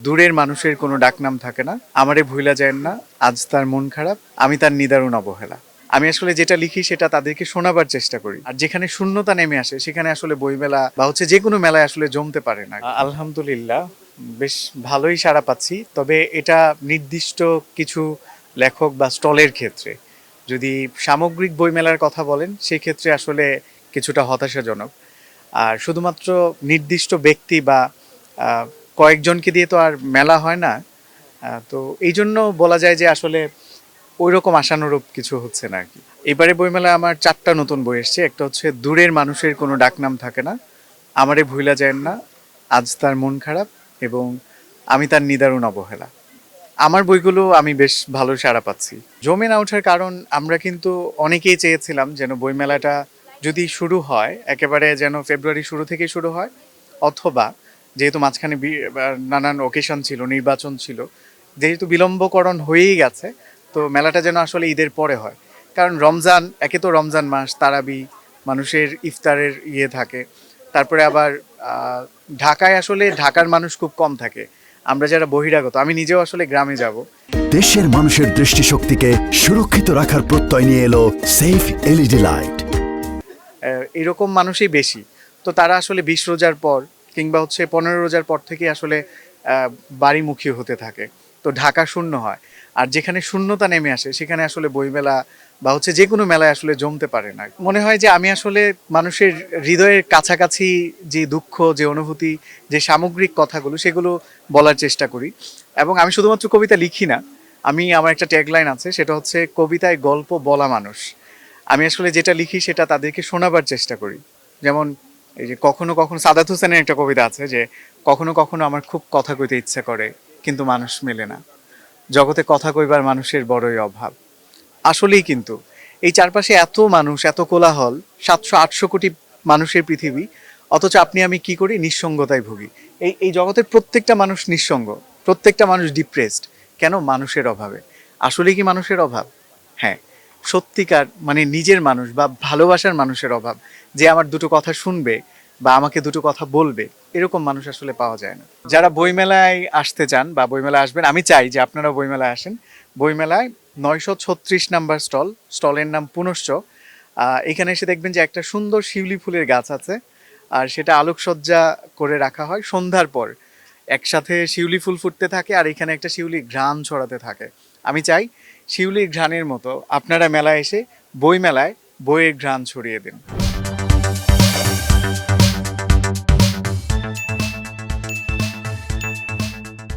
দূরের মানুষের কোনো ডাকনাম থাকে না, আমারে ভুইলা যায়েন না, আজ তার মন খারাপ, আমি তার নিদারুণ অবহেলা। আমি আসলে যেটা লিখি সেটা তাদেরকে শোনাবার চেষ্টা করি, আর যেখানে শূন্যতা নেমে আসে সেখানে আসলে বইমেলা বা যে কোনো মেলায় আসলে জমতে পারে না। আলহামদুলিল্লাহ, বেশ ভালোই সাড়া পাচ্ছি, তবে এটা নির্দিষ্ট কিছু লেখক বা স্টলের ক্ষেত্রে। যদি সামগ্রিক বইমেলার কথা বলেন সেক্ষেত্রে আসলে কিছুটা হতাশাজনক। আর শুধুমাত্র নির্দিষ্ট ব্যক্তি বা কয়েকজনকে দিয়ে তো আর মেলা হয় না। তো এই জন্য বলা যায় যে আসলে ওই রকম আশানুরূপ কিছু হচ্ছে না আর কি। এবারে বইমেলায় আমার 4টা নতুন বই এসছে। একটা হচ্ছে দূরের মানুষের কোনো ডাকনাম থাকে না, আমারে ভুইলা যায়েন না, আজ তার মন খারাপ, এবং আমি তার নিদারুণ অবহেলা। আমার বইগুলো আমি বেশ ভালো সাড়া পাচ্ছি। জমে না ওঠার কারণ, আমরা কিন্তু অনেকেই চেয়েছিলাম যেন বইমেলাটা যদি শুরু হয় একেবারে যেন ফেব্রুয়ারি শুরু থেকেই শুরু হয়, অথবা যেহেতু মাঝখানে নানান অকেশন ছিল, নির্বাচন ছিল, যেহেতু বিলম্বকরণ হয়েই গেছে, তো মেলাটা যেন আসলে ঈদের পরে হয়। কারণ রমজান, একে তো রমজান মাস, তারাবি, মানুষের ইফতারের থাকে। তারপরে আবার ঢাকায় আসলে ঢাকার মানুষ খুব কম থাকে। আমরা যারা বহিরাগত, আমি নিজেও আসলে গ্রামে যাব। দেশের মানুষের দৃষ্টিশক্তিকে সুরক্ষিত রাখার প্রত্যয় নিয়ে এলো সেফ এলইডি লাইট। এরকম মানুষই বেশি। তো তারা আসলে 20 রোজার পর কিংবা 15 রোজার পর থেকে আসলে বাড়িমুখী হতে থাকে। তো ঢাকা শূন্য হয়। আর যেখানে শূন্যতা নেমে আসে সেখানে আসলে বইমেলা বা যে কোনো মেলায় আসলে জমতে পারে না। মনে হয় যে আমি আসলে মানুষের হৃদয়ের কাছাকাছি যে দুঃখ, যে অনুভূতি, যে সামগ্রিক কথাগুলো সেগুলো বলার চেষ্টা করি। এবং আমি শুধুমাত্র কবিতা লিখি না, আমার একটা ট্যাগলাইন আছে, সেটা হচ্ছে কবিতায় গল্প বলা মানুষ। আমি আসলে যেটা লিখি সেটা তাদেরকে শোনাবার চেষ্টা করি। যেমন এই যে কখনো কখনো সাদাত হোসেনের একটা কবিতা আছে যে, কখনো কখনো আমার খুব কথা কইতে ইচ্ছা করে কিন্তু মানুষ মেলে না, জগতে কথা কইবার মানুষের বড়ই অভাব। আসলেই কিন্তু এই চারপাশে এত মানুষ, এত কোলাহল, 700-800 কোটি মানুষের পৃথিবী, অথচ আপনি আমি কি করি? নিঃসঙ্গতায় ভুগি। এই জগতের প্রত্যেকটা মানুষ নিঃসঙ্গ, প্রত্যেকটা মানুষ ডিপ্রেসড। কেন? মানুষের অভাবে। আসলে কি মানুষের অভাব? হ্যাঁ, সত্যিকার মানে নিজের মানুষ বা ভালোবাসার মানুষের অভাব, যে আমার দুটো কথা শুনবে বা আমাকে দুটো কথা বলবে, এরকম মানুষ আসলে পাওয়া যায় না। যারা বইমেলায় আসতে চান বা বইমেলায় আসবেন, আমি চাই যে আপনারা বইমেলায় আসেন। বইমেলায় 936 নাম্বার স্টলের নাম পুনশ্চ। এখানে এসে দেখবেন যে একটা সুন্দর শিউলি ফুলের গাছ আছে, আর সেটা আলোকসজ্জা করে রাখা হয় সন্ধ্যার পর। একসাথে শিউলি ফুল ফুটতে থাকে, আর এখানে একটা শিউলি ঘ্রাণ ছড়াতে থাকে। আমি চাই শিউলির ঘ্রাণের মতো আপনারা মেলায় এসে বই মেলায় বইয়ের ঘ্রাণ ছড়িয়ে দিন।